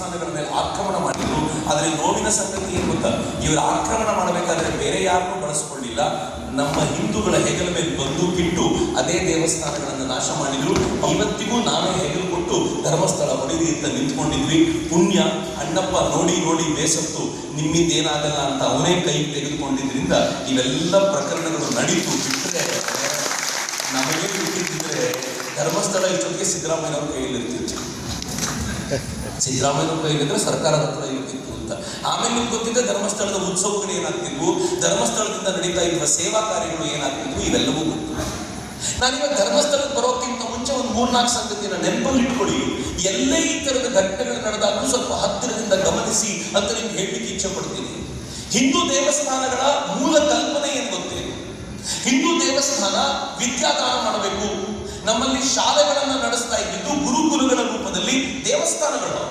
ದೇವಸ್ಥಾನಗಳ ಮೇಲೆ ಆಕ್ರಮಣ ಮಾಡಿದ್ರು. ಆದರೆ ನೋವಿನ ಸಂಗತಿ ಏನು ಗೊತ್ತಾ, ಇವರು ಆಕ್ರಮಣ ಮಾಡಬೇಕಾದ್ರೆ ಬೇರೆ ಯಾರನ್ನೂ ಬಳಸ್ಕೊಳ್ಳಿಲ್ಲ. ನಮ್ಮ ಹಿಂದೂಗಳ ಹೆಗಲ ಮೇಲೆ ಬಂದೂಕಿಟ್ಟು ಅದೇ ದೇವಸ್ಥಾನಗಳನ್ನು ನಾಶ ಮಾಡಿದ್ರು. ಇವತ್ತಿಗೂ ನಾವೇ ಹೆಗಲು ಕೊಟ್ಟು ಧರ್ಮಸ್ಥಳ ಹೊಡಿರಿ ಅಂತ ನಿಂತ್ಕೊಂಡಿದ್ವಿ. ಪುಣ್ಯ ಅಣ್ಣಪ್ಪ ನೋಡಿ ನೋಡಿ ಬೇಸತ್ತು, ನಿಮ್ಮಿಂದೇನಾಗಲ್ಲ ಅಂತ ಅವನೇ ಕೈ ತೆಗೆದುಕೊಂಡಿದ್ರಿಂದ ಇವೆಲ್ಲ ಪ್ರಕರಣಗಳು ನಡೀತು. ಬಿಟ್ಟರೆ ನಮಗೆ ಬಿಟ್ಟಿದ್ದರೆ ಧರ್ಮಸ್ಥಳ ಇಷ್ಟೊತ್ತಿಗೆ ಸಿದ್ದರಾಮಯ್ಯನವ್ರ ಕೈಯಲ್ಲಿರ್ತಿತ್ತು. ಸಿದ್ದರಾಮಯ್ಯವ್ರ ಕೈಲಿದ್ರೆ ಸರ್ಕಾರದ ಹತ್ರ ಇರ್ತಿತ್ತು ಅಂತ. ಆಮೇಲೆ ನಿಮ್ಗೆ ಗೊತ್ತಿದ್ದೆ ಧರ್ಮಸ್ಥಳದ ಉತ್ಸವಗಳು ಏನಾಗ್ತಿದ್ವು, ಧರ್ಮಸ್ಥಳದಿಂದ ನಡೀತಾ ಇರುವ ಸೇವಾ ಕಾರ್ಯಗಳು ಏನಾಗ್ತಿದ್ವು, ಇವೆಲ್ಲವೂ ಗೊತ್ತು. ನಾನಿವಾಗ ಧರ್ಮಸ್ಥಳಕ್ಕೆ ಬರೋಕ್ಕಿಂತ ಮುಂಚೆ ಒಂದು 3-4 ಸಂಗತಿನ ನೆನಪಲ್ಲಿ ಇಟ್ಕೊಳ್ಳಿ. ಎಲ್ಲೇ ಈ ಥರದ ಘಟನೆಗಳು ನಡೆದಾಗೂ ಸ್ವಲ್ಪ ಹತ್ತಿರದಿಂದ ಗಮನಿಸಿ ಅಂತ ನಿಮ್ಗೆ ಹೇಳಲಿಕ್ಕೆ ಇಚ್ಛೆ ಪಡ್ತೀನಿ. ಹಿಂದೂ ದೇವಸ್ಥಾನಗಳ ಮೂಲ ಕಲ್ಪನೆ ಏನು ಗೊತ್ತೇ? ಹಿಂದೂ ದೇವಸ್ಥಾನ ವಿದ್ಯಾದಾನ ಮಾಡಬೇಕು. ನಮ್ಮಲ್ಲಿ ಶಾಲೆಗಳನ್ನು ನಡೆಸ್ತಾ ಇದ್ದಿದ್ದು ಗುರುಕುಲಗಳ ರೂಪದಲ್ಲಿ ದೇವಸ್ಥಾನಗಳು.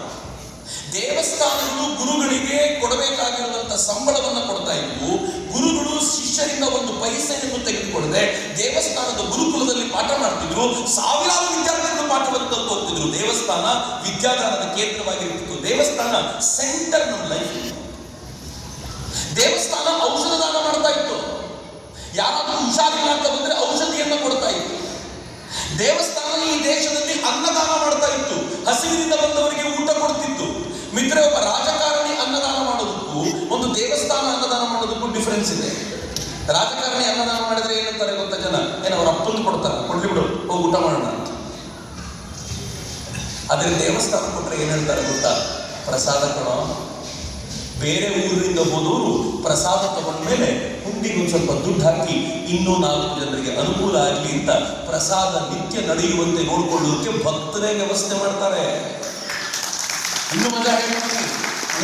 ದೇವಸ್ಥಾನಗಳು ಗುರುಗಳಿಗೆ ಕೊಡಬೇಕಾಗಿರುವಂತಹ ಸಂಬಳವನ್ನು ಕೊಡ್ತಾ ಇದ್ವು. ಗುರುಗಳು ಶಿಷ್ಯರಿಂದ ಒಂದು ಪೈಸೆಯನ್ನು ತೆಗೆದುಕೊಳ್ಳದೆ ದೇವಸ್ಥಾನದ ಗುರುಕುಲದಲ್ಲಿ ಪಾಠ ಮಾಡ್ತಿದ್ರು. ಸಾವಿರಾರು ವಿದ್ಯಾರ್ಥಿಗಳು ಪಾಠವನ್ನು ಕಲಿತು ಹೋಗ್ತಿದ್ರು. ದೇವಸ್ಥಾನ ವಿದ್ಯಾದಾನದ ಕೇಂದ್ರವಾಗಿರ್ತಿತ್ತು. ದೇವಸ್ಥಾನ ಸೆಂಟರ್ ನಮ್ಮ ಲೈಫ್. ದೇವಸ್ಥಾನ ಔಷಧ ದಾನ ಮಾಡ್ತಾ ಇತ್ತು. ಯಾರಾದರೂ ಹುಷಾರಿಲ್ಲ ಅಂತ ಬಂದ್ರೆ ಔಷಧಿಯನ್ನು ಕೊಡ್ತಾ ಇತ್ತು. ದೇವಸ್ಥಾನ ಈ ದೇಶದಲ್ಲಿ ಅನ್ನದಾನ ಮಾಡ್ತಾ ಇತ್ತು. ಹಸಿವಿನಿಂದ ಬಂದವರಿಗೆ ಊಟ ಕೊಡ್ತಿತ್ತು. ಮಿತ್ರ, ಒಬ್ಬ ರಾಜಕಾರಣಿ ಅನ್ನದಾನ ಮಾಡೋದಕ್ಕೂ ಒಂದು ದೇವಸ್ಥಾನ ಅನ್ನದಾನ ಮಾಡೋದಕ್ಕೂ ಡಿಫರೆನ್ಸ್ ಇದೆ. ರಾಜಕಾರಣಿ ಅನ್ನದಾನ ಮಾಡಿದ್ರೆ ಏನಂತಾರೆ ಗೊತ್ತಾ ಜನ? ಅವ್ರ ಅಪ್ಪಂದು ಕೊಡ್ತಾರೆ, ಕೊಡ್ಲಿ ಬಿಡು, ಹೋಗಿ ಊಟ ಮಾಡೋಣ ಅಂತ. ಆದ್ರೆ ದೇವಸ್ಥಾನ ಕೊಟ್ರೆ ಏನ್ ಹೇಳ್ತಾರೆ ಗೊತ್ತಾ? ಪ್ರಸಾದ ಕೊಡೋ. ಬೇರೆ ಊರಿನಿಂದ ಹೋದವರು ಪ್ರಸಾದ ತಗೊಂಡ್ಮೇಲೆ ಹುಂಡಿಗೆ ಒಂದು ಸ್ವಲ್ಪ ದುಡ್ಡು ಹಾಕಿ ಇನ್ನೂ 4 ಜನರಿಗೆ ಅನುಕೂಲ ಆಗಲಿ ಅಂತ ಪ್ರಸಾದ ನಿತ್ಯ ನಡೆಯುವಂತೆ ನೋಡ್ಕೊಳ್ಳೋದಕ್ಕೆ ಭಕ್ತರೇ ವ್ಯವಸ್ಥೆ ಮಾಡ್ತಾರೆ. ಇನ್ನು ಮಜಾ ಹೇಳ್ತೀನಿ,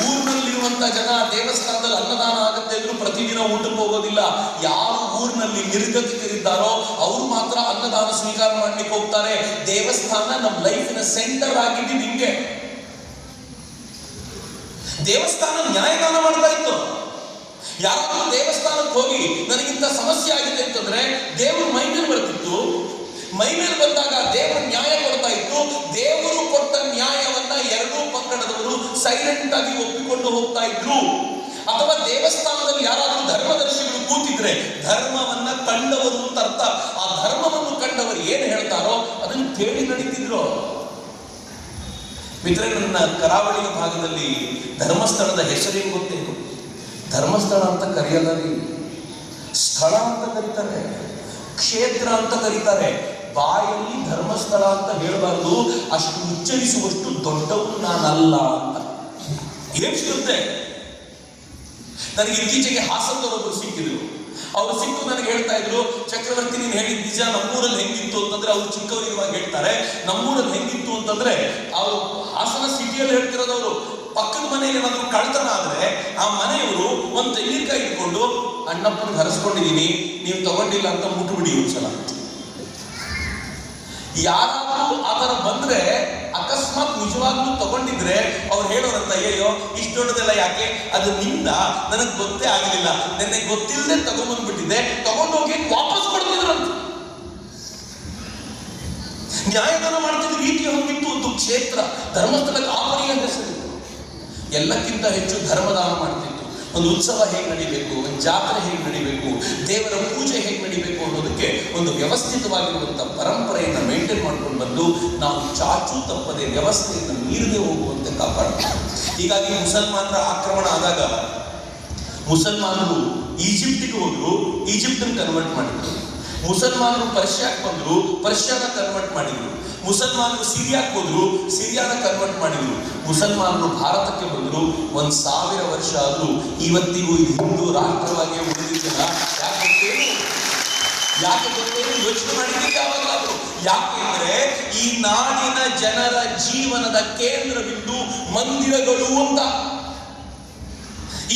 ಊರಿನಲ್ಲಿರುವಂತ ಜನ ದೇವಸ್ಥಾನದಲ್ಲಿ ಅನ್ನದಾನ ಆಗುತ್ತೆ ಅಂದ್ರೂ ಪ್ರತಿದಿನ ಊಟಕ್ಕೆ ಹೋಗೋದಿಲ್ಲ. ಯಾರು ಊರಿನಲ್ಲಿ ನಿರ್ಗತಿಕರಿದ್ದಾರೋ ಅವರು ಮಾತ್ರ ಅನ್ನದಾನ ಸ್ವೀಕಾರ ಮಾಡ್ಲಿಕ್ಕೆ ಹೋಗ್ತಾರೆ. ದೇವಸ್ಥಾನ ನಮ್ಮ ಲೈಫಿನ ಸೆಂಟರ್ ಆಗಿದ್ದು ಹಿಂಗೆ. ದೇವಸ್ಥಾನ ನ್ಯಾಯದಾನ ಮಾಡ್ತಾ ಇತ್ತು. ಯಾರಾದ್ರೂ ದೇವಸ್ಥಾನಕ್ಕೆ ಹೋಗಿ ನನಗಿಂತ ಸಮಸ್ಯೆ ಆಗಿದೆ ಅಂತಂದ್ರೆ ದೇವರು ಮೈ ಮೇಲೆ ಬರ್ತಿತ್ತು. ಮೈ ಮೇಲೆ ಬಂದಾಗ ದೇವರು ನ್ಯಾಯ ಕೊಡ್ತಾ ಇತ್ತು. ದೇವರು ಕೊಟ್ಟ ನ್ಯಾಯವನ್ನ ಎರಡೂ ಪಂಗಡದವರು ಸೈಲೆಂಟ್ ಆಗಿ ಒಪ್ಪಿಕೊಂಡು ಹೋಗ್ತಾ ಇದ್ರು. ಅಥವಾ ದೇವಸ್ಥಾನದಲ್ಲಿ ಯಾರಾದ್ರೂ ಧರ್ಮದರ್ಶಿಗಳು ಕೂತಿದ್ರೆ ಧರ್ಮವನ್ನ ಕಂಡವರು ಅಂತ ಅರ್ಥ. ಆ ಧರ್ಮವನ್ನು ಕಂಡವರು ಏನ್ ಹೇಳ್ತಾರೋ ಅದನ್ನು ಕೇಳಿ ನಡೀತಿದ್ರು. ಮಿತ್ರ, ನನ್ನ ಕರಾವಳಿಯ ಭಾಗದಲ್ಲಿ ಧರ್ಮಸ್ಥಳದ ಹೆಸರೇನು ಗೊತ್ತೇನು? ಧರ್ಮಸ್ಥಳ ಅಂತ ಕರೆಯಲ್ಲ ರೀ, ಸ್ಥಳ ಅಂತ ಕರೀತಾರೆ, ಕ್ಷೇತ್ರ ಅಂತ ಕರೀತಾರೆ. ಬಾಯಲ್ಲಿ ಧರ್ಮಸ್ಥಳ ಅಂತ ಹೇಳಬಾರ್ದು, ಅಷ್ಟು ಉಚ್ಚರಿಸುವಷ್ಟು ದೊಡ್ಡವನು ನಾನಲ್ಲ ಅಂತ ಏನ್ ಸಿಗುತ್ತೆ. ನನಗೆ ಇತ್ತೀಚೆಗೆ ಹಾಸನದವರೊಬ್ಬರು ಸಿಕ್ಕಿದ್ರು. ಅವ್ರು ಸಿಕ್ಕು ನನಗೆ ಹೇಳ್ತಾ ಇದ್ರು, ಚಕ್ರವರ್ತಿ ನೀನು ಹೇಳಿದ ನಿಜ, ನಮ್ಮೂರಲ್ಲಿ ಹೆಂಗಿತ್ತು ಅಂತಂದ್ರೆ, ಅವ್ರು ಚಿಕ್ಕವರಿರುವಾಗ ಹೇಳ್ತಾರೆ, ನಮ್ಮೂರಲ್ಲಿ ಹೆಂಗಿತ್ತು ಅಂತಂದ್ರೆ, ಅವರು ಹಾಸನ ಸಿಟಿಯಲ್ಲಿ ಹೇಳ್ತಿರೋದವರು ಪಕ್ಕದ ಮನೆಯಲ್ಲಿ ಏನಾದ್ರು ಕಳ್ತನ ಆದ್ರೆ ಆ ಮನೆಯವರು ಒಂದು ತೆಂಗಿನಕಾಯಿ ಇಟ್ಕೊಂಡು ಅಣ್ಣಪ್ಪನಿಗೆ ಹರಿಸ್ಕೊಂಡಿದೀನಿ, ನೀವು ತಗೊಂಡಿಲ್ಲ ಅಂತ ಮುಟ್ಬಿಡಿ ಒಂದ್ಸಲ. ಯಾರಾದ್ರೂ ಆ ತರ ಬಂದ್ರೆ ಅಕಸ್ಮಾತ್ ನಿಜವಾಗ್ಲೂ ತಗೊಂಡಿದ್ರೆ ಅವ್ರು ಹೇಳೋರಂತ, ಅಯ್ಯೋ ಇಷ್ಟು ದೊಡ್ಡದೆಲ್ಲ ಯಾಕೆ, ಅದು ನಿಂದ, ನನಗೆ ಗೊತ್ತೇ ಆಗಲಿಲ್ಲ, ನೆನ್ನೆ ಗೊತ್ತಿಲ್ಲದೆ ತಗೊಂಡ್ಬಂದ್ಬಿಟ್ಟಿದ್ದೆ, ತಗೊಂಡೋಗಿ ವಾಪಸ್ ಕೊಡ್ತಿದ್ರಂತ. ನ್ಯಾಯದಾನ ಮಾಡ್ತಿದ್ದ ರೀತಿ ಹೊಂದಿತ್ತು ಒಂದು ಕ್ಷೇತ್ರ. ಧರ್ಮಸ್ಥಳಕ್ಕೆ ಆವರಿಯ ಹೆಸರು. ಎಲ್ಲಕ್ಕಿಂತ ಹೆಚ್ಚು ಧರ್ಮದಾನ ಮಾಡ್ತಿತ್ತು. ಒಂದು ಉತ್ಸವ ಹೇಗೆ ನಡಿಬೇಕು, ಒಂದು ಜಾತ್ರೆ ಹೇಗೆ ನಡಿಬೇಕು, ದೇವರ ಪೂಜೆ ಹೇಗೆ ನಡಿಬೇಕು ಅನ್ನೋದಕ್ಕೆ ಒಂದು ವ್ಯವಸ್ಥಿತವಾಗಿರುವಂಥ ಪರಂಪರೆಯನ್ನು ಮೇಂಟೈನ್ ಮಾಡ್ಕೊಂಡು ಬಂದು ನಾವು ಚಾಚು ತಪ್ಪದೆ ವ್ಯವಸ್ಥೆಯನ್ನು ಮೀರದೆ ಹೋಗುವಂತೆ ಕಾಪಾಡಬೇಕು. ಹೀಗಾಗಿ ಮುಸಲ್ಮಾನರ ಆಕ್ರಮಣ ಆದಾಗ ಮುಸಲ್ಮಾನರು ಈಜಿಪ್ಟಿಗೆ ಹೋದ್ರು, ಈಜಿಪ್ಟನ್ನು ಕನ್ವರ್ಟ್ ಮಾಡಿದ್ರು. ಮುಸಲ್ಮಾನರು ಪರ್ಷಿಯಾಕ್ಕೆ ಬಂದ್ರು, ಪರ್ಷಿಯಾನ ಕನ್ವರ್ಟ್ ಮಾಡಿದ್ರು. ಮುಸಲ್ಮಾನರು ಸಿರಿಯಾಕ್ಕೆ ಹೋದ್ರು, ಸಿರಿಯಾನ ಕನ್ವರ್ಟ್ ಮಾಡಿದ್ರು. ಮುಸಲ್ಮಾನರು ಭಾರತಕ್ಕೆ ಬಂದರು. 1000 ವರ್ಷ ಆದರೂ ಇವತ್ತಿಗೂ ಹಿಂದೂ ರಾಷ್ಟ್ರವಾಗಿ ಉಳಿದಿಲ್ಲ. ಯಾಕೆ ಗೊತ್ತೇನು? ಯೋಚನೆ ಮಾಡಿದ್ದೀವಿ ಯಾವಾಗಲಾದ್ರು? ಯಾಕೆಂದ್ರೆ ಈ ನಾಡಿನ ಜನರ ಜೀವನದ ಕೇಂದ್ರಬಿಂದು ಮಂದಿರಗಳು ಅಂತ.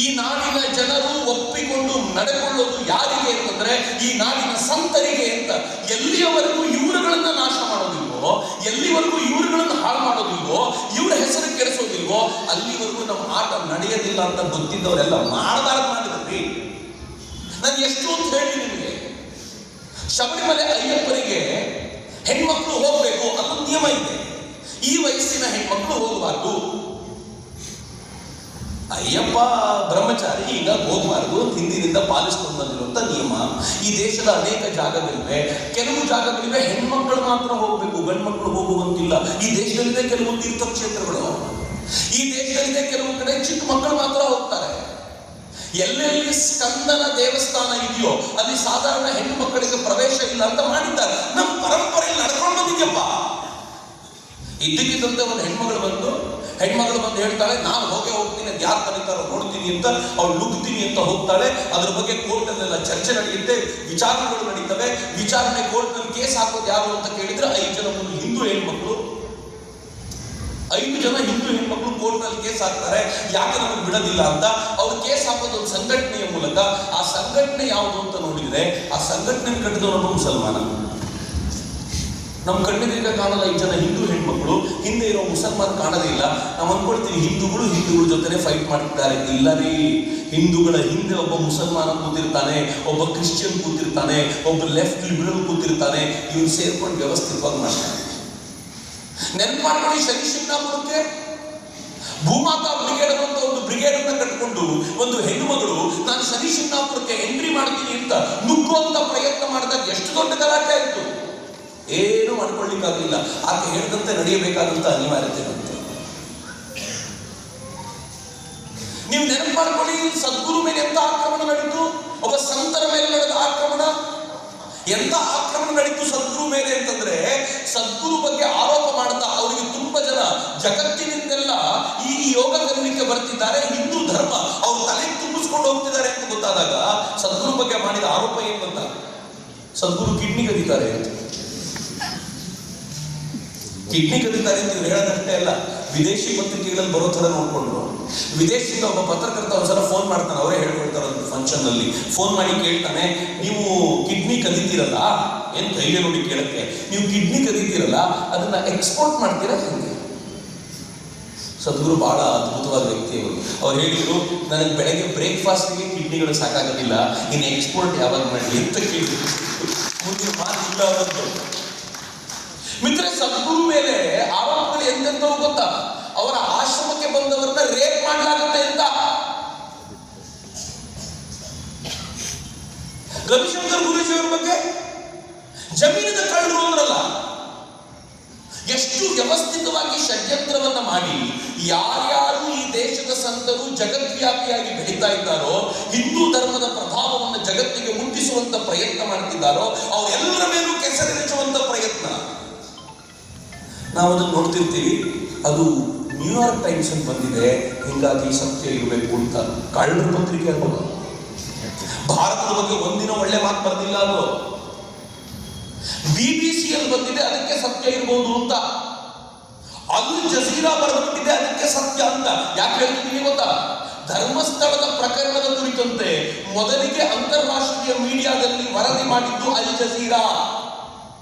ಈ ನಾಡಿನ ಜನರು ಒಪ್ಪಿಕೊಂಡು ನಡೆಕೊಳ್ಳೋದು ಯಾರಿಗೆ ಅಂತಂದ್ರೆ ಈ ನಾಡಿನ ಸಂತರಿಗೆ ಅಂತ. ಎಲ್ಲಿಯವರೆಗೂ ಇವರುಗಳನ್ನ ನಾಶ ಮಾಡೋದಿಲ್ವೋ, ಎಲ್ಲಿವರೆಗೂ ಇವರುಗಳನ್ನ ಹಾಳು ಮಾಡೋದಿಲ್ವೋ, ಇವರ ಹೆಸರು ಕೆಡಿಸೋದಿಲ್ವೋ, ಅಲ್ಲಿವರೆಗೂ ನಮ್ಮ ಆಟ ನಡೆಯೋದಿಲ್ಲ ಅಂತ ಗೊತ್ತಿದ್ದವರೆಲ್ಲ ಮಾಡಿದ್ರಿ. ನಾನು ಎಷ್ಟು ಅಂತ ಹೇಳಿ ನಿಮಗೆ, ಶಬರಿಮಲೆ ಅಯ್ಯಪ್ಪನಿಗೆ ಹೆಣ್ಮಕ್ಳು ಹೋಗ್ಬೇಕು ಅನ್ನೋ ನಿಯಮ ಇದೆ. ಈ ವಯಸ್ಸಿನ ಹೆಣ್ಮಕ್ಳು ಹೋಗಬಾರ್ದು. ಅಯ್ಯಪ್ಪ ಬ್ರಹ್ಮಚಾರಿ ಈಗ ಹೋಗಬಾರದು ಅಂತ ಹಿಂದಿನಿಂದ ಪಾಲಿಸ್ಕೊಂಡು ಬಂದಿರುವಂತ ನಿಯಮ. ಈ ದೇಶದ ಅನೇಕ ಜಾಗಗಳಿವೆ. ಕೆಲವು ಜಾಗಗಳಿವೆ ಹೆಣ್ಮಕ್ಳು ಮಾತ್ರ ಹೋಗ್ಬೇಕು, ಗಂಡು ಮಕ್ಕಳು ಹೋಗುವಂತಿಲ್ಲ. ಈ ದೇಶದಲ್ಲಿದೆ ಕೆಲವು ತೀರ್ಥಕ್ಷೇತ್ರಗಳು, ಈ ದೇಶದಲ್ಲಿದೆ ಕೆಲವು ಕಡೆ ಚಿಕ್ಕ ಮಕ್ಕಳು ಮಾತ್ರ ಹೋಗ್ತಾರೆ. ಎಲ್ಲೆಲ್ಲಿ ಸ್ಕಂದನ ದೇವಸ್ಥಾನ ಇದೆಯೋ ಅಲ್ಲಿ ಸಾಧಾರಣ ಹೆಣ್ಣು ಮಕ್ಕಳಿಗೆ ಪ್ರವೇಶ ಇಲ್ಲ ಅಂತ ಮಾಡಿದ್ದಾರೆ. ನಮ್ಮ ಪರಂಪರೆಯಲ್ಲಿ ನಡ್ಕೊಂಡು ಬಂದಿದ್ಯಪ್ಪ. ಇದ್ದಕ್ಕಿದ್ದಂತೆ ಒಂದು ಹೆಣ್ಮಗಳು ಬಂದು ಹೇಳ್ತಾಳೆ, ನಾನು ಹೋಗ್ತೀನಿ, ಅದು ಯಾರು ಕರೀತಾರೋ ನೋಡ್ತೀನಿ ಅಂತ. ಅವಳು ನುಗ್ತೀನಿ ಅಂತ ಹೋಗ್ತಾಳೆ. ಅದ್ರ ಬಗ್ಗೆ ಕೋರ್ಟಲ್ಲೆಲ್ಲ ಚರ್ಚೆ ನಡೆಯುತ್ತೆ, ವಿಚಾರಣೆಗಳು ನಡೀತವೆ. ವಿಚಾರಣೆ ಕೋರ್ಟ್ನಲ್ಲಿ ಕೇಸ್ ಹಾಕೋದು ಯಾರು ಅಂತ ಕೇಳಿದ್ರೆ 5 ಜನ ಹಿಂದೂ ಹೆಣ್ಮಕ್ಳು, 5 ಜನ ಹಿಂದೂ ಹೆಣ್ಮಕ್ಳು ಕೋರ್ಟ್ನಲ್ಲಿ ಕೇಸ್ ಹಾಕ್ತಾರೆ. ಯಾಕೆ ನಮಗೆ ಬಿಡೋದಿಲ್ಲ ಅಂತ. ಅವ್ರು ಕೇಸ್ ಹಾಕೋದು ಒಂದು ಸಂಘಟನೆಯ ಮೂಲಕ. ಆ ಸಂಘಟನೆ ಯಾವುದು ಅಂತ ನೋಡಿದ್ರೆ ಆ ಸಂಘಟನೆ ಕಟ್ಟಿದವನೊಬ್ಬ ಮುಸಲ್ಮಾನ. ನಮ್ಮ ಕಣ್ಣಿಗೆ ಕಾಣಲ್ಲ 5 ಜನ ಹಿಂದೂ ಹೆಣ್ಮಕ್ಳು, ಹಿಂದೆ ಇರೋ ಮುಸಲ್ಮಾನ್ ಕಾಣೋದೇ ಇಲ್ಲ. ನಾವು ಅನ್ಕೊಳ್ತೀವಿ ಹಿಂದೂಗಳ ಜೊತೆ ಫೈಟ್ ಮಾಡ್ತಿದ್ದಾರೆ. ಇಲ್ಲ ರೀ, ಹಿಂದೂಗಳ ಹಿಂದೆ ಒಬ್ಬ ಮುಸಲ್ಮಾನ ಕೂತಿರ್ತಾನೆ, ಒಬ್ಬ ಕ್ರಿಶ್ಚಿಯನ್ ಕೂತಿರ್ತಾನೆ, ಒಬ್ಬ ಲೆಫ್ಟ್ ಲಿಬರಲ್ ಕೂತಿರ್ತಾನೆ. ಇವ್ರು ಸೇರ್ಕೊಂಡು ವ್ಯವಸ್ಥಿತವಾಗಿ ಮಾಡ್ತಾರೆ. ನೆನ್ಪು ಮಾಡ್ಕೊಳ್ಳಿ, ಶನಿಶಿಂಗನಾಪುರಕ್ಕೆ ಭೂಮಾತಾ ಬ್ರಿಗೇಡ್ ಅಂತ ಒಂದು ಬ್ರಿಗೇಡ್ ಅನ್ನ ಕಟ್ಕೊಂಡು ಒಂದು ಹೆಣ್ಣು ಮಗಳು ನಾನು ಶನಿಶಿಂಗನಾಪುರಕ್ಕೆ ಎಂಟ್ರಿ ಮಾಡ್ತೀನಿ ಅಂತ ನುಗ್ಗುವಂತ ಪ್ರಯತ್ನ ಮಾಡಿದಾಗ ಎಷ್ಟು ದೊಡ್ಡ ಗಲಾಟೆ ಆಯ್ತು. ಏನು ಮಾಡ್ಕೊಳ್ಳಿಕ್ಕಾಗಲಿಲ್ಲ. ಆಕೆ ಹೇಳಿದಂತೆ ನಡೆಯಬೇಕಾದಂತ ಅನಿವಾರ್ಯತೆ ಬಂತು. ನೀವು ನೆನಪು ಮಾಡ್ಕೊಳ್ಳಿ, ಸದ್ಗುರು ಮೇಲೆ ಎಂತ ಆಕ್ರಮಣ ನಡೀತು, ಒಬ್ಬ ಸಂತರ ಮೇಲೆ ನಡೆದ ಆಕ್ರಮಣ. ಎಂತ ಆಕ್ರಮಣ ನಡೀತು ಸದ್ಗುರು ಮೇಲೆ ಅಂತಂದ್ರೆ, ಸದ್ಗುರು ಬಗ್ಗೆ ಆರೋಪ ಮಾಡ್ತಾ ಅವರಿಗೆ ತುಂಬಾ ಜನ ಜಗತ್ತಿನಿಂದೆಲ್ಲ ಈ ಯೋಗ ಕಲಿಲಿಕ್ಕೆ ಬರ್ತಿದ್ದಾರೆ, ಹಿಂದೂ ಧರ್ಮ ಅವ್ರ ತಲೆ ತುಂಬಿಸ್ಕೊಂಡು ಹೋಗ್ತಿದ್ದಾರೆ ಅಂತ ಗೊತ್ತಾದಾಗ ಸದ್ಗುರು ಬಗ್ಗೆ ಮಾಡಿದ ಆರೋಪ ಏನ್ ಗೊತ್ತಾ? ಸದ್ಗುರು ಕಿಡ್ನಿ ಕದೀತಾರೆ ಅಂತ. ಕಿಡ್ನಿ ಕದೀತಾರೆ ಅಂತ ಇವ್ರು ಹೇಳೋದಷ್ಟೇ ಅಲ್ಲ, ವಿದೇಶಿ ಪತ್ರಿಕೆಗಳಲ್ಲಿ ಬರೋ ಥರ ನೋಡ್ಕೊಂಡ್ರು. ವಿದೇಶದಿಂದ ಒಬ್ಬ ಪತ್ರಕರ್ತ ಒಂದ್ಸಲ ಫೋನ್ ಮಾಡ್ತಾನೆ, ಅವರೇ ಹೇಳ್ಕೊಳ್ತಾರೆ ಒಂದು ಫಂಕ್ಷನ್ ನಲ್ಲಿ. ಫೋನ್ ಮಾಡಿ ಕೇಳ್ತಾನೆ, ನೀವು ಕಿಡ್ನಿ ಕದೀತೀರಲ್ಲ, ಏನ್ ಧೈರ್ಯ ನೋಡಿ ಕೇಳಕ್ಕೆ, ನೀವು ಕಿಡ್ನಿ ಕದೀತೀರಲ್ಲ ಅದನ್ನ ಎಕ್ಸ್ಪೋರ್ಟ್ ಮಾಡ್ತೀರಾ ಹೆಂಗೆ? ಸದ್ಗುರು ಬಹಳ ಅದ್ಭುತವಾದ ವ್ಯಕ್ತಿ ಅವರು. ಅವ್ರು ಹೇಳಿದ್ರು, ನನಗೆ ಬೆಳಗ್ಗೆ ಬ್ರೇಕ್ಫಾಸ್ಟ್ಗೆ ಕಿಡ್ನಿಗಳು ಸಾಕಾಗೋದಿಲ್ಲ, ಇನ್ನು ಎಕ್ಸ್ಪೋರ್ಟ್ ಯಾವಾಗ ಮಾಡಲಿ ಅಂತ ಕೇಳಿದ್ರು. ಮುಂದಿನ ಮಾತಿಲ್ಲ ಅವರದ್ದು. ಮಿತ್ರ, ಸದ್ಗುರು ಮೇಲೆ ಆರೋಪಗಳು ಎಂತೆಂತವು ಗೊತ್ತಾ? ಅವರ ಆಶ್ರಮಕ್ಕೆ ಬಂದವರನ್ನ ರೇಪ್ ಮಾಡಲಾಗುತ್ತೆ ಅಂತ. ರವಿಶಂಕರ್ ಗುರೂಜಿಯವರ ಬಗ್ಗೆ ಜಮೀನಿನ ಕಳ್ಳರು ಅಂದ್ರಲ್ಲ, ಎಷ್ಟು ವ್ಯವಸ್ಥಿತವಾಗಿ ಷಡ್ಯಂತ್ರವನ್ನ ಮಾಡಿ ಯಾರ್ಯಾರು ಈ ದೇಶದ ಸಂತರು ಜಗದ್ವ್ಯಾಪಿಯಾಗಿ ಬೆಳೀತಾ ಇದ್ದಾರೋ, ಹಿಂದೂ ಧರ್ಮದ ಪ್ರಭಾವವನ್ನು ಜಗತ್ತಿಗೆ ಮುಟ್ಟಿಸುವಂತ ಪ್ರಯತ್ನ ಮಾಡ್ತಿದ್ದಾರೋ ಅವರೆಲ್ಲರ ಮೇಲೂ ಕೆಸರೆರಚುವಂತ ಪ್ರಯತ್ನ ನಾವು ಅದನ್ನು ನೋಡ್ತಿರ್ತೀವಿ. ಅದು ನ್ಯೂಯಾರ್ಕ್ ಟೈಮ್ಸ್ ಅಂತ ಬಂದಿದೆ, ಹೀಗಾಗಿ ಸತ್ಯ ಇರಬೇಕು ಅಂತ. ಕಳ್ಳರ ಪತ್ರಿಕೆ ಅಲ್ವಾ? ಭಾರತದ ಬಗ್ಗೆ ಒಂದಿನ ಒಳ್ಳೆ ಮಾತು ಬರ್ದಿಲ್ಲ. ಅದು BBC ಅಲ್ಲಿ ಬಂದಿದೆ, ಅದಕ್ಕೆ ಸತ್ಯ ಇರಬಹುದು ಅಂತ. ಅಲ್ ಜಜೀರಾ ಬರೆದುಬಿಟ್ಟಿದೆ, ಅದಕ್ಕೆ ಸತ್ಯ ಅಂತ. ಯಾಕೆ ಹೇಳ್ತಿದ್ದೀನಿ ಗೊತ್ತಾ? ಧರ್ಮಸ್ಥಳದ ಪ್ರಕರಣದ ಕುರಿತಂತೆ ಮೊದಲಿಗೆ ಅಂತಾರಾಷ್ಟ್ರೀಯ ಮೀಡಿಯಾದಲ್ಲಿ ವರದಿ ಮಾಡಿದ್ದು ಅಲ್ ಜಜೀರಾ.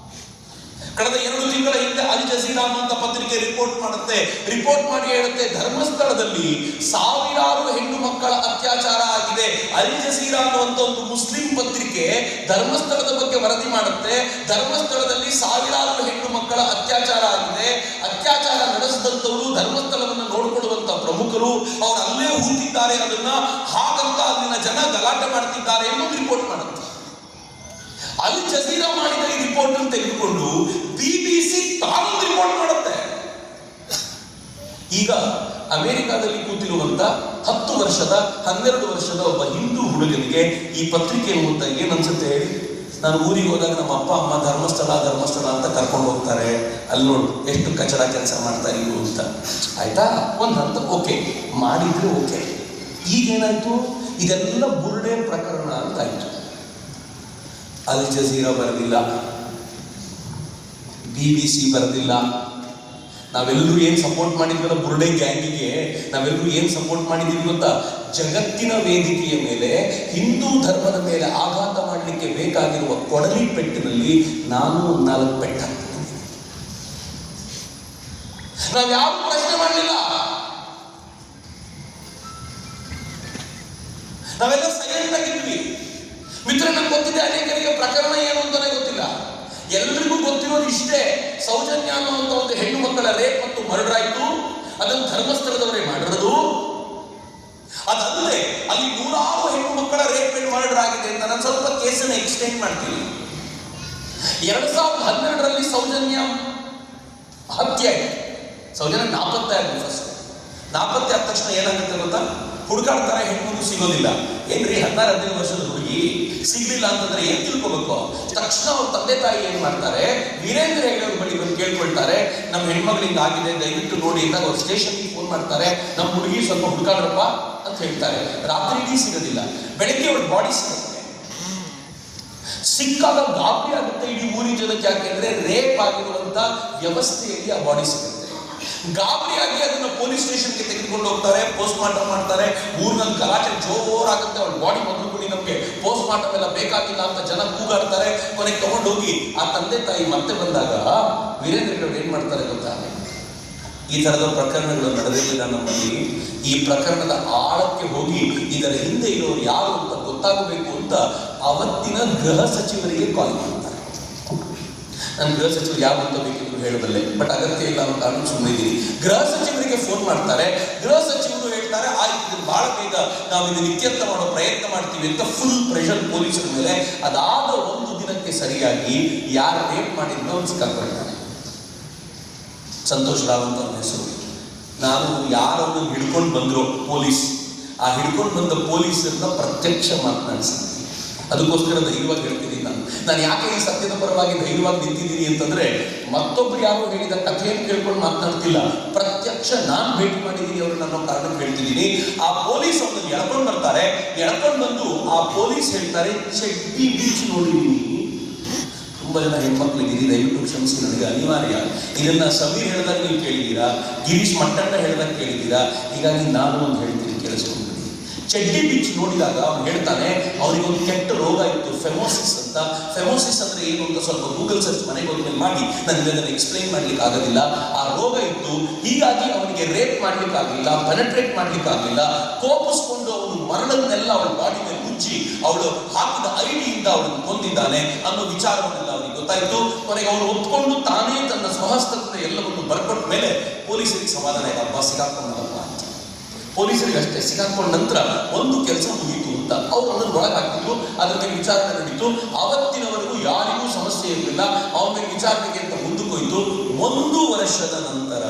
ಕಳೆದ 2 ತಿಂಗಳ ಹಿಂದೆ ಅಲ್ ಜಜೀರಾ ಅನ್ನುವಂತ ಪತ್ರಿಕೆ ರಿಪೋರ್ಟ್ ಮಾಡುತ್ತೆ. ರಿಪೋರ್ಟ್ ಮಾಡಿ ಹೇಳುತ್ತೆ, ಧರ್ಮಸ್ಥಳದಲ್ಲಿ ಸಾವಿರಾರು ಹೆಣ್ಣು ಮಕ್ಕಳ ಅತ್ಯಾಚಾರ ಆಗಿದೆ. ಅಲ್ ಜಜೀರಾ ಅನ್ನುವಂತ ಒಂದು ಮುಸ್ಲಿಂ ಪತ್ರಿಕೆ ಧರ್ಮಸ್ಥಳದ ಬಗ್ಗೆ ವರದಿ ಮಾಡುತ್ತೆ. ಧರ್ಮಸ್ಥಳದಲ್ಲಿ ಸಾವಿರಾರು ಹೆಣ್ಣು ಮಕ್ಕಳ ಅತ್ಯಾಚಾರ ಆಗಿದೆ. ಅತ್ಯಾಚಾರ ನಡೆಸಿದಂತವರು ಧರ್ಮಸ್ಥಳವನ್ನು ನೋಡಿಕೊಳ್ಳುವಂತ ಪ್ರಮುಖರು, ಅವರು ಅಲ್ಲೇ ಹೂತಿದ್ದಾರೆ. ಅದನ್ನ ಹಾಗಂತ ಅಲ್ಲಿನ ಜನ ಗಲಾಟೆ ಮಾಡ್ತಿದ್ದಾರೆ ಎಂದು ರಿಪೋರ್ಟ್ ಮಾಡುತ್ತೆ. ಅಲ್ ಜಜೀರಾ ಮಾಡಿದ ಈ ರಿಪೋರ್ಟ್ ಅನ್ನು ತೆಗೆದುಕೊಂಡು BBC ತಾನೊಂದು ರಿಪೋರ್ಟ್ ಮಾಡುತ್ತೆ. ಈಗ ಅಮೆರಿಕಾದಲ್ಲಿ ಕೂತಿರುವಂತ 10 ವರ್ಷದ 12 ವರ್ಷದ ಒಬ್ಬ ಹಿಂದೂ ಹುಡುಗನಿಗೆ ಈ ಪತ್ರಿಕೆ ಓದ್ತಾ ಏನ್ ಅನ್ಸುತ್ತೆ ಹೇಳಿ? ನಾನು ಊರಿಗೆ ಹೋದಾಗ ನಮ್ಮ ಅಪ್ಪ ಅಮ್ಮ ಧರ್ಮಸ್ಥಳ ಅಂತ ಕರ್ಕೊಂಡು ಹೋಗ್ತಾರೆ, ಅಲ್ಲಿ ನೋಡು ಎಷ್ಟು ಕಚಡ ಕೆಲಸ ಮಾಡ್ತಾರೆ ಇವರು ಅಂತ. ಆಯ್ತಾ, ಒಂದು ಹಂತ ಓಕೆ ಮಾಡಿದ್ರೆ ಓಕೆ. ಈಗೇನಾಯ್ತು? ಇದೆಲ್ಲ ಬುರ್ಡೆ ಪ್ರಕರಣ ಅಂತ ಆಯ್ತು. ಅಲ್ ಜಜೀರಾ ಬರೆದಿಲ್ಲ, BBC ಬರೆದಿಲ್ಲ. ನಾವೆಲ್ಲರೂ ಏನ್ ಸಪೋರ್ಟ್ ಮಾಡಿದ್ವಲ್ಲ ಬುರ್ಡೆ ಗ್ಯಾಂಗಿಗೆ, ನಾವೆಲ್ಲರೂ ಏನ್ ಸಪೋರ್ಟ್ ಮಾಡಿದೀವಿ ಗೊತ್ತಾ? ಜಗತ್ತಿನ ವೇದಿಕೆಯ ಮೇಲೆ ಹಿಂದೂ ಧರ್ಮದ ಮೇಲೆ ಆಘಾತ ಮಾಡಲಿಕ್ಕೆ ಬೇಕಾಗಿರುವ ಕೊಡಲಿ ಪೆಟ್ಟಿನಲ್ಲಿ ನಾನು 4 ಪೆಟ್ಟು ಹಾಕ್ತೀನಿ. ನಾವ್ಯಾರು ಪ್ರಶ್ನೆ ಮಾಡಲಿಲ್ಲ, ನಾವೆಲ್ಲ ಸೈಲೆಂಟ್ ಆಗಿದ್ವಿ. ಮಿತ್ರ, ನಮ್ಗೆ ಗೊತ್ತಿದೆ ಅನೇಕರಿಗೆ ಪ್ರಕರಣ ಏನು ಅಂತಾನೆ ಗೊತ್ತಿಲ್ಲ. ಎಲ್ರಿಗೂ ಗೊತ್ತಿರೋದು ಇಷ್ಟೇ, ಸೌಜನ್ಯ ಅನ್ನುವಂತ ಒಂದು ಹೆಣ್ಣು ಮಕ್ಕಳ ರೇಪ್ ಮತ್ತು ಮರ್ಡರ್ ಆಯ್ತು. ಅದನ್ನು ಧರ್ಮಸ್ಥಳದವರೇ ಮಾಡಿರೋದು. ಎಕ್ಸ್ಪ್ಲೇನ್ ಮಾಡ್ತೀನಿ. 2012ರಲ್ಲಿ ಸೌಜನ್ಯ ಹತ್ಯೆ ಆಯ್ತು. ಸೌಜನ್ಯ ನಾಪತ್ತೆ ಆಗಿದೆ. ಫಸ್ಟ್ ನಾಪತ್ತೆ ಆದ ತಕ್ಷಣ ಏನಾಗುತ್ತೆ ಗೊತ್ತಾ? ಹುಡುಕಾಡ್ತಾರೆ, ಹೆಣ್ಮಗು ಸಿಗೋದಿಲ್ಲ. ಏನ್ರಿ 16-17 ವರ್ಷದ ಹುಡುಗಿ ಸಿಗ್ಲಿಲ್ಲ ಅಂತಂದ್ರೆ ಏನ್ ತಿಳ್ಕೋಬೇಕು? ತಕ್ಷಣ ಅವ್ರ ತಂದೆ ತಾಯಿ ಏನ್ ಮಾಡ್ತಾರೆ, ವೀರೇಂದ್ರ ಹೆಗಡೆ ಅವ್ರ ಬಳಿ ಬಂದು ಕೇಳ್ಕೊಳ್ತಾರೆ, ನಮ್ಮ ಹೆಣ್ಮಗಳಿಗೆ ಆಗಿದೆ, ದಯವಿಟ್ಟು ನೋಡಿ ಅಂತ. ಅವ್ರ ಸ್ಟೇಷನ್ಗೆ ಫೋನ್ ಮಾಡ್ತಾರೆ, ನಮ್ಮ ಹುಡುಗಿ ಸ್ವಲ್ಪ ಹುಡುಕಾಡ್ರಪ್ಪ ಅಂತ ಹೇಳ್ತಾರೆ. ರಾತ್ರಿ ಇಡೀ ಸಿಗೋದಿಲ್ಲ, ಬೆಳಗ್ಗೆ ಅವ್ರ ಬಾಡಿ ಸಿಗುತ್ತೆ. ಸಿಕ್ಕಾಗ ಗಾಬರಿ ಆಗುತ್ತೆ ಇಡೀ ಊರಿನ ಜನಕ್ಕೆ. ಯಾಕೆಂದ್ರೆ ರೇಪ್ ಆಗಿರುವಂತ ವ್ಯವಸ್ಥೆಯಲ್ಲಿ ಆ ಬಾಡಿ ಸಿಗುತ್ತೆ. ಗಾಬರಿಯಾಗಿ ಅದನ್ನ ಪೊಲೀಸ್ ಸ್ಟೇಷನ್ಗೆ ತೆಗೆದುಕೊಂಡು ಹೋಗ್ತಾರೆ, ಪೋಸ್ಟ್ ಮಾರ್ಟಮ್ ಮಾಡ್ತಾರೆ. ಊರಿನಲ್ಲಿ ಗಲಾಟೆ ಜೋರಾಗುತ್ತೆ. ಅವಳ ಬಾಡಿ ಮೊದಲು ನಮಗೆ ಪೋಸ್ಟ್ ಮಾರ್ಟಮ್ ಎಲ್ಲ ಬೇಕಾಗಿಲ್ಲ ಅಂತ ಜನ ಕೂಗಾಡ್ತಾರೆ. ಕೊನೆಗೆ ತಗೊಂಡೋಗಿ ಆ ತಂದೆ ತಾಯಿ ಮತ್ತೆ ಬಂದಾಗ ವೀರೇಂದ್ರ ಹೆಗಡೆ ಏನ್ ಮಾಡ್ತಾರೆ ಗೊತ್ತಾ? ಈ ತರದ ಪ್ರಕರಣಗಳು ನಡೆದಿಲ್ಲ ನಮ್ಮಲ್ಲಿ. ಈ ಪ್ರಕರಣದ ಆಳಕ್ಕೆ ಹೋಗಿ ಇದರ ಹಿಂದೆ ಇರೋರು ಯಾರು ಅಂತ ಗೊತ್ತಾಗಬೇಕು ಅಂತ ಅವತ್ತಿನ ಗೃಹ ಸಚಿವರಿಗೆ ಕಾಲ್ ಮಾಡ್ತಾರೆ. ನಾನು ಗೃಹ ಸಚಿವರು ಯಾವ ಅಂತ ಬೇಕಿದ್ರು ಹೇಳಬಲ್ಲೆ, ಬಟ್ ಅಗತ್ಯ ಇಲ್ಲ ಅನ್ನೋ ಕಾರಣ ಸುಮ್ಮನಿದ್ದೀನಿ. ಗೃಹ ಸಚಿವರಿಗೆ ಫೋನ್ ಮಾಡ್ತಾರೆ. ಗೃಹ ಸಚಿವರು ಹೇಳ್ತಾರೆ, ಆಯ್ತು ಇದನ್ನು ಬಹಳ ಬೇಗ ನಾವು ಇದನ್ನು ಇತ್ಯರ್ಥ ಮಾಡೋ ಪ್ರಯತ್ನ ಮಾಡ್ತೀವಿ ಅಂತ ಫುಲ್ ಪ್ರೆಷರ್ ಪೊಲೀಸರ ಮೇಲೆ. ಅದಾದ ಒಂದು ದಿನಕ್ಕೆ ಸರಿಯಾಗಿ ಯಾರು ರೇಪ್ ಮಾಡಿದ್ರು ಅವ್ರು ಸಿಕ್ಕಾಕೊಳ್ತಾರೆ. ಸಂತೋಷ್ ರಾವ್ ಅಂತ ಅವನ ಹೆಸರು. ನಾನು ಯಾರನ್ನು ಹಿಡ್ಕೊಂಡು ಬಂದ್ರು ಪೊಲೀಸ್, ಆ ಹಿಡ್ಕೊಂಡು ಬಂದ ಪೊಲೀಸರನ್ನ ಪ್ರತ್ಯಕ್ಷ ಮಾತನಾಡಿಸ್ತೀನಿ. ಅದಕ್ಕೋಸ್ಕರ ಧೈರ್ಯವಾಗಿ ಹೇಳ್ತೀನಿ. ನಾನು ಯಾಕೆ ಈ ಸತ್ಯದ ಪರವಾಗಿ ಧೈರ್ಯವಾಗಿ ನಿಂತಿದ್ದೀನಿ ಅಂತಂದ್ರೆ, ಮತ್ತೊಬ್ರು ಯಾರು ಹೇಳಿದ ಕಥೆಯನ್ನು ಕೇಳ್ಕೊಂಡು ಮಾತನಾಡ್ತಿಲ್ಲ, ಪ್ರತ್ಯಕ್ಷ ನಾನು ಭೇಟಿ ಮಾಡಿದ್ದೀನಿ ಅವರು ನನ್ನ ಕಾರಣಕ್ಕೆ ಹೇಳ್ತಿದ್ದೀನಿ. ಆ ಪೊಲೀಸ್ ಅವರನ್ನು ಎಳ್ಕೊಂಡು ಬರ್ತಾರೆ. ಎಳ್ಕೊಂಡು ಬಂದು ಆ ಪೊಲೀಸ್ ಹೇಳ್ತಾರೆ, ಚೆಡ್ಡಿ ಬೀಚ್ ನೋಡಿದ್ದೀನಿ. ತುಂಬಾ ಜನ ಹೆಣ್ಮಕ್ಳಿದ್ದೀರಿ, ದಯವಿಟ್ಟು ಕ್ಷಮಿಸಿ, ನನಗೆ ಅನಿವಾರ್ಯ. ಇದನ್ನ ಸಮೀರ್ ಹೇಳಿದಾಗ ನೀವು ಕೇಳಿದ್ದೀರಾ, ಗಿರೀಶ್ ಮಟ್ಟಣ್ಣ ಹೇಳಿದಾಗ ಕೇಳಿದ್ದೀರಾ, ಹೀಗಾಗಿ ನಾನು ಒಂದು ಹೇಳ್ತೀನಿ, ಕೇಳಿಸ್ಕೊಂಡು. ಚೆಡ್ಡಿ ಬೀಚ್ ನೋಡಿದಾಗ ಅವ್ನು ಹೇಳ್ತಾನೆ, ಅವರಿಗೊಂದು ಕೆಟ್ಟ ರೋಗ ಇತ್ತು, ಫೆಮೋಸಿಸ್ ಅಂತ. ಫೆಮೋಸಿಸ್ ಅಂದ್ರೆ ಏನು ಅಂತ ಸ್ವಲ್ಪ ಗೂಗಲ್ ಸರ್ಚ್ ಮನೆಗೆ ಹೋದ್ಮೇಲೆ ಮಾಡಿ, ನನಗೆ ಅದನ್ನು ಎಕ್ಸ್ಪ್ಲೈನ್ ಮಾಡ್ಲಿಕ್ಕೆ ಆಗೋದಿಲ್ಲ. ಆ ರೋಗ ಇತ್ತು, ಹೀಗಾಗಿ ಅವನಿಗೆ ರೇಪ್ ಮಾಡ್ಲಿಕ್ಕೆ ಆಗಲಿಲ್ಲ, ಪೆನೆಟ್ರೇಟ್ ಮಾಡ್ಲಿಕ್ಕೆ ಆಗಲಿಲ್ಲ. ಕೋಪಿಸ್ಕೊಂಡು ಅವನು ಮರಣವನ್ನೆಲ್ಲ ಅವಳ ಬಾಡಿ ಮೇಲೆ ಮುಚ್ಚಿ ಅವಳು ಹಾಕಿದ ಐಡಿಯಿಂದ ಅವಳನ್ನು ಕೊಂದಿದ್ದಾನೆ ಅನ್ನೋ ವಿಚಾರವನ್ನೆಲ್ಲ ಅವನಿಗೆ ಗೊತ್ತಾಯ್ತು. ಕೊನೆಗೆ ಅವನು ಒಪ್ಕೊಂಡು ತಾನೇ ತನ್ನ ಸ್ವಹಸ್ತದಿಂದ ಎಲ್ಲವನ್ನು ಬರ್ಕೊಟ್ಟ ಮೇಲೆ ಪೊಲೀಸರಿಗೆ ಸಮಾಧಾನ ಇದೆ, ಹಬ್ಬ ಸಿಕ್ಕಾಕೊಂಡಪ್ಪ ಅಂತ. ಪೊಲೀಸರಿಗೆ ಅಷ್ಟೇ. ಸಿಕ್ಕಾಕೊಂಡ ನಂತರ ಒಂದು ಕೆಲಸ ಮುಗೀತು ಅಂತ ಅವ್ರು ಅದನ್ನು ಒಳಗೆ ಹಾಕಿದ್ರು. ಅದ್ರ ಮೇಲೆ ವಿಚಾರಣೆ ನಡೀತು. ಅವತ್ತಿನವರೆಗೂ ಯಾರಿಗೂ ಸಮಸ್ಯೆ ಇರಲಿಲ್ಲ. ಅವನ ಮೇಲೆ ವಿಚಾರಣೆಗೆ ಅಂತ ಮುಂದಕ್ಕೆ ಹೋಯ್ತು. 1 ವರ್ಷದ ನಂತರ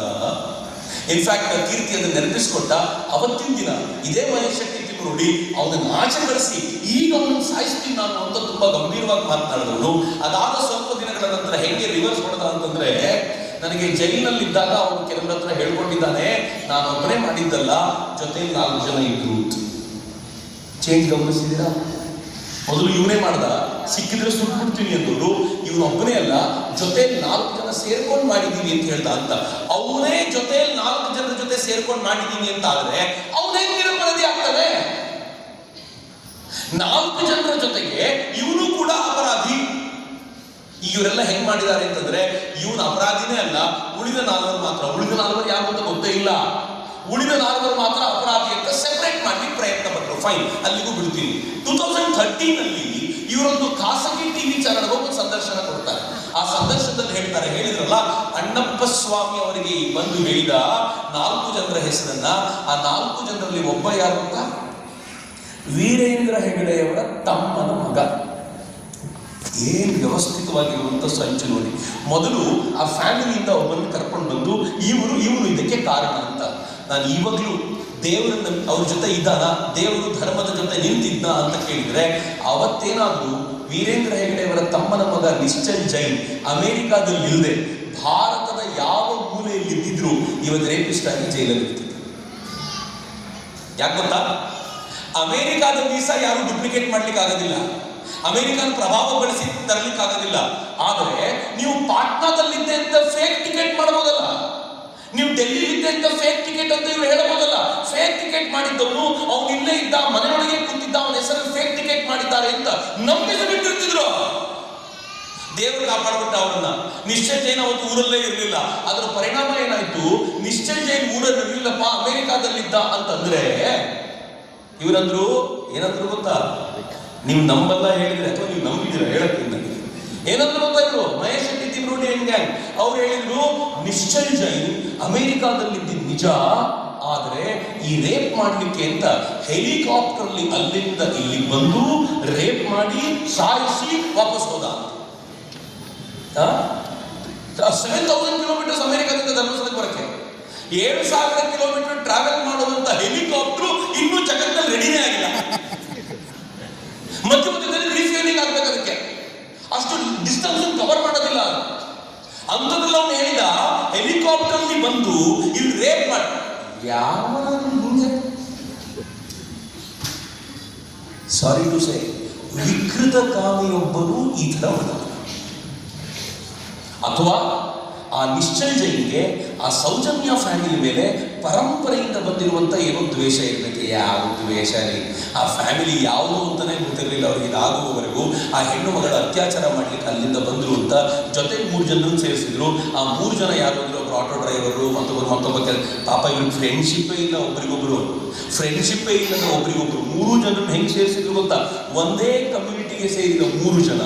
ಇನ್ಫ್ಯಾಕ್ಟ್ ಕೀರ್ತಿ ಅದನ್ನು ನೆನಪಿಸ್ಕೊಟ್ಟ. ಅವತ್ತಿನ ದಿನ ಇದೇ ಮಹೇಶ್ ಶೆಟ್ಟಿ ನೋಡಿ ಅವನನ್ನು ಆಚೆ ಕಳಿಸಿ ಈಗ ಅವನನ್ನು ಸಾಯಿಸ್ತೀನಿ ನಾನು ಅಂತ ತುಂಬಾ ಗಂಭೀರವಾಗಿ ಮಾತನಾಡಿದವನು. ಅದಾದ ಸ್ವಲ್ಪ ದಿನಗಳ ನಂತರ ಹೆಂಗೆ ರಿವರ್ಸ್ ಹೊಡೆದ ಅಂತಂದ್ರೆ, ನನಗೆ ಜೈಲಿನಲ್ಲಿದ್ದಾಗ ಅವನು ಕೆಲವರ ಹತ್ರ ಹೇಳ್ಕೊಂಡಿದ್ದಾನೆ, ನಾನು ಒಬ್ಬನೇ ಮಾಡಿದ್ದಲ್ಲ, ಜೊತೆ 4 ಜನ ಇದ್ರು. ಚೇಂಜ್ ಗಮನಿಸಿದ್ದೀರಾ? ಮೊದಲು ಇವನೇ ಮಾಡ್ದ, ಸಿಕ್ಕಿದ್ರೆ ಸುಟ್ಬಿಡ್ತೀನಿ ಅಂದವರು. ಇವನೊಬ್ಬನೇ ಅಲ್ಲ, ಜೊತೆ 4 ಜನ ಸೇರ್ಕೊಂಡು ಮಾಡಿದೀನಿ ಅಂತ ಹೇಳ್ದ ಅಂತ. ಅವನೇ ಜೊತೆ 4 ಜನರ ಜೊತೆ ಸೇರ್ಕೊಂಡು ಮಾಡಿದೀನಿ ಅಂತ ಆದ್ರೆ ಅವನೇ ನಿರಪರಾಧಿ ಆಗ್ತಾನೆ. 4 ಜನರ ಜೊತೆಗೆ ಇವನು ಕೂಡ ಅಪರಾಧಿ. ಇವರೆಲ್ಲ ಹೆಂಗ್ ಮಾಡಿದ್ದಾರೆ ಅಂತಂದ್ರೆ, ಇವನು ಅಪರಾಧಿನೇ ಅಲ್ಲ, ಉಳಿದ 4 ಮಾತ್ರ. ಉಳಿದ 4 ಯಾರು ಅಂತ ಗೊತ್ತೇ ಇಲ್ಲ. ಉಳಿದ 4 ಮಾತ್ರ ಅಪರಾಧಿ ಅಂತ ಸೆಪರೇಟ್ ಮಾಡ್ಲಿಕ್ಕೆ ಪ್ರಯತ್ನ ಪಟ್ಟರು. ಫೈನ್, ಅಲ್ಲಿಗೂ ಬಿಡ್ತೀನಿ. 2013ನಲ್ಲಿ ಇವರೊಂದು ಖಾಸಗಿ ಟಿವಿ ಚಾನಲ್ಗೆ ಒಂದು ಸಂದರ್ಶನ ಕೊಡ್ತಾರೆ. ಆ ಸಂದರ್ಶನದಲ್ಲಿ ಹೇಳಿದ್ರಲ್ಲ, ಅಣ್ಣಪ್ಪ ಸ್ವಾಮಿ ಅವರಿಗೆ ಬಂದು ಹೇಳಿದ 4 ಜನರ ಹೆಸರನ್ನ. ಆ 4 ಜನರಲ್ಲಿ ಒಬ್ಬ ಯಾರು ಅಂತ, ವೀರೇಂದ್ರ ಹೆಗಡೆಯವರ ತಮ್ಮನ ಮಗ. ಏನ್ ವ್ಯವಸ್ಥಿತವಾಗಿರುವಂತ ಸಂಚು ನೋಡಿ. ಮೊದಲು ಆ ಫ್ಯಾಮಿಲಿಯಿಂದ ಒಬ್ಬನ್ನು ಕರ್ಕೊಂಡು ಬಂದು ಇವನು ಇದಕ್ಕೆ ಕಾರಣ ಅಂತ. ನಾನು ಇವಾಗಲೂ ದೇವರನ್ನ ಅವ್ರ ಜೊತೆ ಇದ್ದಾನ, ದೇವರು ಧರ್ಮದ ಜೊತೆ ನಿಂತಿದ್ದ ಅಂತ ಕೇಳಿದ್ರೆ, ಅವತ್ತೇನಾದ್ರೂ ವೀರೇಂದ್ರ ಹೆಗಡೆಯವರ ತಮ್ಮನ ಮಗ ನಿಶ್ಚಲ್ ಜೈನ್ ಅಮೆರಿಕಾದಲ್ಲಿ ಇಲ್ಲದೆ ಭಾರತದ ಯಾವ ಮೂಲೆಯಲ್ಲಿ ಇದ್ದಿದ್ರು ಇವತ್ತು ರೇಪಿಸ್ಟ್ ಆಗಿ ಜೈಲಲ್ಲಿ ಇರ್ತಿದ್ರು. ಯಾಕೆ ಗೊತ್ತಾ? ಅಮೆರಿಕಾದ ವೀಸಾ ಯಾರು ಡುಪ್ಲಿಕೇಟ್ ಮಾಡ್ಲಿಕ್ಕೆ ಆಗೋದಿಲ್ಲ, ಅಮೆರಿಕನ್ ಪ್ರಭಾವ ಬಳಸಿ ತರಲಿಕ್ಕೆ ಆಗೋದಿಲ್ಲ. ಆದರೆ ನೀವು ಪಾಟ್ನಾದಲ್ಲಿದ್ದೆ ಅಂತ ಫೇಕ್ ಟಿಕೆಟ್ ಮಾಡಬಹುದಲ್ಲ, ನೀವು ಡೆಲ್ಲಿ ಇದ್ದೆ ಅಂತ ಫೇಕ್ ಟಿಕೆಟ್ ಅಂತ ಇವ್ರು ಹೇಳಬಹುದಲ್ಲ. ಫೇಕ್ ಟಿಕೆಟ್ ಮಾಡಿದ್ದವನು ಅವನು ಇಲ್ಲೇ ಇದ್ದ, ಮನೆಯೊಳಗೆ ಕೂತಿದ್ದ, ಅವನ ಹೆಸರಲ್ಲಿ ಫೇಕ್ ಟಿಕೆಟ್ ಮಾಡಿದ್ದಾರೆ ಅಂತ ನಂಬಿಸಿ ಬಿಟ್ಟಿರ್ತಿದ್ರು. ದೇವರು ಕಾಪಾಡ್ಬಿಟ್ಟ ಅವರನ್ನ. ನಿಶ್ಚಲ್ ಜೈನ್ ಅವತ್ತು ಊರಲ್ಲೇ ಇರಲಿಲ್ಲ. ಅದರ ಪರಿಣಾಮ ಏನಾಯ್ತು, ನಿಶ್ಚಲ್ ಜೈನ್ ಊರಲ್ಲಿ ಇರಲಿಲ್ಲಪ್ಪ, ಅಮೆರಿಕಾದಲ್ಲಿದ್ದ ಅಂತಂದ್ರೆ ಇವರಂದ್ರು ಏನಂದ್ರು ಗೊತ್ತಾ? ನೀವು ನಂಬಲ್ಲ ಹೇಳಿದ್ರೆ ಅಥವಾ ನೀವು ನಂಬಿದ್ದೀರಾ ಹೇಳಕ್ಕೆ ನನಗೆ ಏನಂದ್ರು ಗೊತ್ತಾ? ಇದ್ರು ಮಹೇಶ್ ಶೆಟ್ಟಿ ತಿಮ್ರೋಡಿ ಗ್ಯಾಂಗ್ ಅವ್ರು ಹೇಳಿದ್ರು, ನಿಶ್ಚಲ್ ಜೈನ್ ಅಮೆರಿಕಾದಲ್ಲಿದ್ದ ನಿಜ, ಆದರೆ ಈ ರೇಪ್ ಮಾಡಲಿಕ್ಕೆ ಅಂತ ಹೆಲಿಕಾಪ್ಟರ್ ಅಲ್ಲಿಂದ ಇಲ್ಲಿ ಬಂದು ರೇಪ್ ಮಾಡಿ ಸಾಯಿಸಿ ವಾಪಸ್ ಹೋದ. 7,000 ಕಿಲೋಮೀಟರ್ಸ್ ಅಮೆರಿಕದಿಂದ ಧರ್ಮಸ್ಥಳಕ್ಕೆ ಬರಕ್ಕೆ 7,000 ಕಿಲೋಮೀಟರ್ ಟ್ರಾವೆಲ್ ಮಾಡುವಂತ ಹೆಲಿಕಾಪ್ಟರ್ ಇನ್ನೂ ಜಗತ್ತಲ್ಲಿ ರೆಡಿನೇ ಆಗಿಲ್ಲ. ಮಧ್ಯದಲ್ಲಿ ರೀಫ್ಯೂಲಿಂಗ್ ಆಗ್ಬೇಕು, ಅದಕ್ಕೆ ಅಷ್ಟು ಡಿಸ್ಟೆನ್ಸ್ ಕವರ್ ಮಾಡೋದಿಲ್ಲ. ಅಂಥದ್ರಲ್ಲಿ ಅವನು ಹೇಳಿದ ಹೆಲಿಕಾಪ್ಟರ್ ಬಂದು ಇಲ್ಲಿ ರೇಪ್ ಮಾಡಿ ಯಾವ ಸಾರಿ ಟು ಸೇ ವಿಕೃತ ಕಾಮಿಯೊಬ್ಬರು ಈ ತರ ಮಾಡಿದ. ಅಥವಾ ಆ ನಿಶ್ಚಲ್ ಜೈನ್ಗೆ ಆ ಸೌಜನ್ಯ ಫ್ಯಾಮಿಲಿ ಮೇಲೆ ಪರಂಪರೆಯಿಂದ ಬಂದಿರುವಂತ ಏನೋ ದ್ವೇಷ ಇರಬೇಕು. ಯಾವ ದ್ವೇಷ ರೀ, ಆ ಫ್ಯಾಮಿಲಿ ಯಾವುದು ಅಂತಾನೆ ಗೊತ್ತಿರಲಿಲ್ಲ ಅವ್ರಿಗೆ. ಇದಾಗುವವರೆಗೂ ಆ ಹೆಣ್ಣು ಮಗಳ ಅತ್ಯಾಚಾರ ಮಾಡ್ಲಿಕ್ಕೆ ಅಲ್ಲಿಂದ ಬಂದ್ರು ಅಂತ ಜೊತೆಗೆ 3 ಜನರನ್ನು ಸೇರಿಸಿದ್ರು. ಆ 3 ಜನ ಯಾರು ಅಂದ್ರೆ ಒಬ್ರು ಆಟೋ ಡ್ರೈವರು, ಮತ್ತೊಬ್ಬ ಪಾಪ ಇವ್ರಿಗೆ ಫ್ರೆಂಡ್ಶಿಪ್ಪೇ ಇಲ್ಲ, ಒಬ್ರಿಗೊಬ್ರು ಫ್ರೆಂಡ್ಶಿಪ್ಪೇ ಇಲ್ಲ ಒಬ್ರಿಗೊಬ್ರು 3 ಜನರನ್ನು ಹೆಂಗ್ ಸೇರಿಸಿದ್ರು ಗೊತ್ತಾ? ಒಂದೇ ಕಮ್ಯುನಿಟಿಗೆ ಸೇರಿದ 3 ಜನ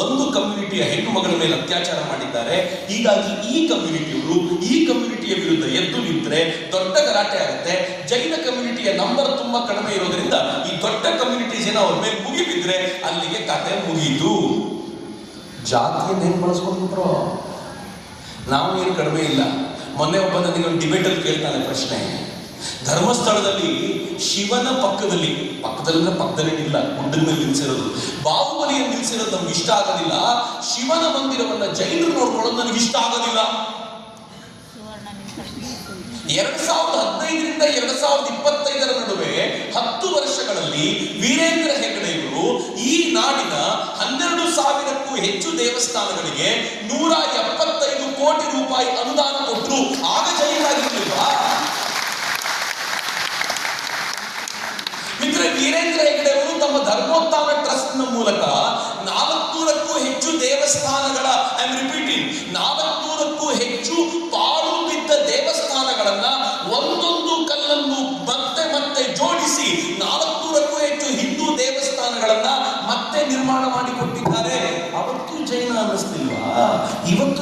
ಒಂದು ಕಮ್ಯುನಿಟಿಯ ಹೆಣ್ಣು ಮಗಳ ಮೇಲೆ ಅತ್ಯಾಚಾರ ಮಾಡಿದ್ದಾರೆ. ಹೀಗಾಗಿ ಈ ಕಮ್ಯುನಿಟಿಯ ವಿರುದ್ಧ ಎದ್ದು ನಿಂತರೆ ದೊಡ್ಡ ಗಲಾಟೆ ಆಗುತ್ತೆ. ಜೈನ ಕಮ್ಯುನಿಟಿಯ ನಂಬರ್ ತುಂಬಾ ಕಡಿಮೆ ಇರೋದ್ರಿಂದ ಈ ದೊಡ್ಡ ಕಮ್ಯುನಿಟಿ ಜನ ಅವ್ರ ಮೇಲೆ ಮುಗಿಬಿದ್ರೆ ಅಲ್ಲಿಗೆ ಕತೆ ಮುಗಿಯಿತು. ಜಾತಿಯನ್ನು ಹೆಂಗ್ ಬಳಸ್ಕೊಂಡ್ಬಿಟ್ರು? ನಾವು ಏನು ಕಡಿಮೆ ಇಲ್ಲ. ಮೊನ್ನೆ ಒಬ್ಬ ನನಗೆ ಒಂದು ಡಿಬೇಟ್ ಅಲ್ಲಿ ಕೇಳ್ತಾನೆ ಪ್ರಶ್ನೆ, ಧರ್ಮಸ್ಥಳದಲ್ಲಿ ಶಿವನ ಪಕ್ಕದಲ್ಲಿ ಇಲ್ಲ, ಗುಡ್ಡದ ಮೇಲೆ ನಿಲ್ಸಿರೋದು, ಬಾಹುಬಲಿಯನ್ನು ನಿಲ್ಸಿರೋದು ನಮ್ಗೆ ಇಷ್ಟ ಆಗೋದಿಲ್ಲ. ಶಿವನ ಮಂದಿರವನ್ನ ಜೈನರು ನೋಡ್ಕೊಳ್ಳೋದು ನನಗೆ ಇಷ್ಟ ಆಗೋದಿಲ್ಲ. 2015ರಿಂದ 2025 ನಡುವೆ 10 ವರ್ಷಗಳಲ್ಲಿ ವೀರೇಂದ್ರ ಹೆಗ್ಗಡೆ ಇವರು ಈ ನಾಡಿನ 12,000ಕ್ಕೂ ಹೆಚ್ಚು ದೇವಸ್ಥಾನಗಳಿಗೆ 175 ಕೋಟಿ ರೂಪಾಯಿ ಅನುದಾನ ಕೊಟ್ಟರು. ಆಗ ಜೈನರಾಗಿರ್ಲಿಲ್ವಾ? ಮಿತ್ರ, ವೀರೇಂದ್ರ ಹೆಗ್ಗಡೆ ಅವರು ತಮ್ಮ ಧರ್ಮೋತ್ಥಾನ ಟ್ರಸ್ಟ್ ನ ಮೂಲಕ 400ಕ್ಕೂ ಹೆಚ್ಚು ದೇವಸ್ಥಾನಗಳ 400ಕ್ಕೂ ಹೆಚ್ಚು ಪಾಳು ಬಿದ್ದ ದೇವಸ್ಥಾನಗಳನ್ನ ಒಂದೊಂದು ಕಲ್ಲನ್ನು ಮತ್ತೆ ಜೋಡಿಸಿ 400ಕ್ಕೂ ಹೆಚ್ಚು ಹಿಂದೂ ದೇವಸ್ಥಾನಗಳನ್ನ ಮತ್ತೆ ನಿರ್ಮಾಣ ಮಾಡಿಕೊಟ್ಟಿದ್ದಾರೆ. ಅವತ್ತು ಜೈನ ಅನ್ನಿಸ್ತಿಲ್ವಾ? ಇವತ್ತು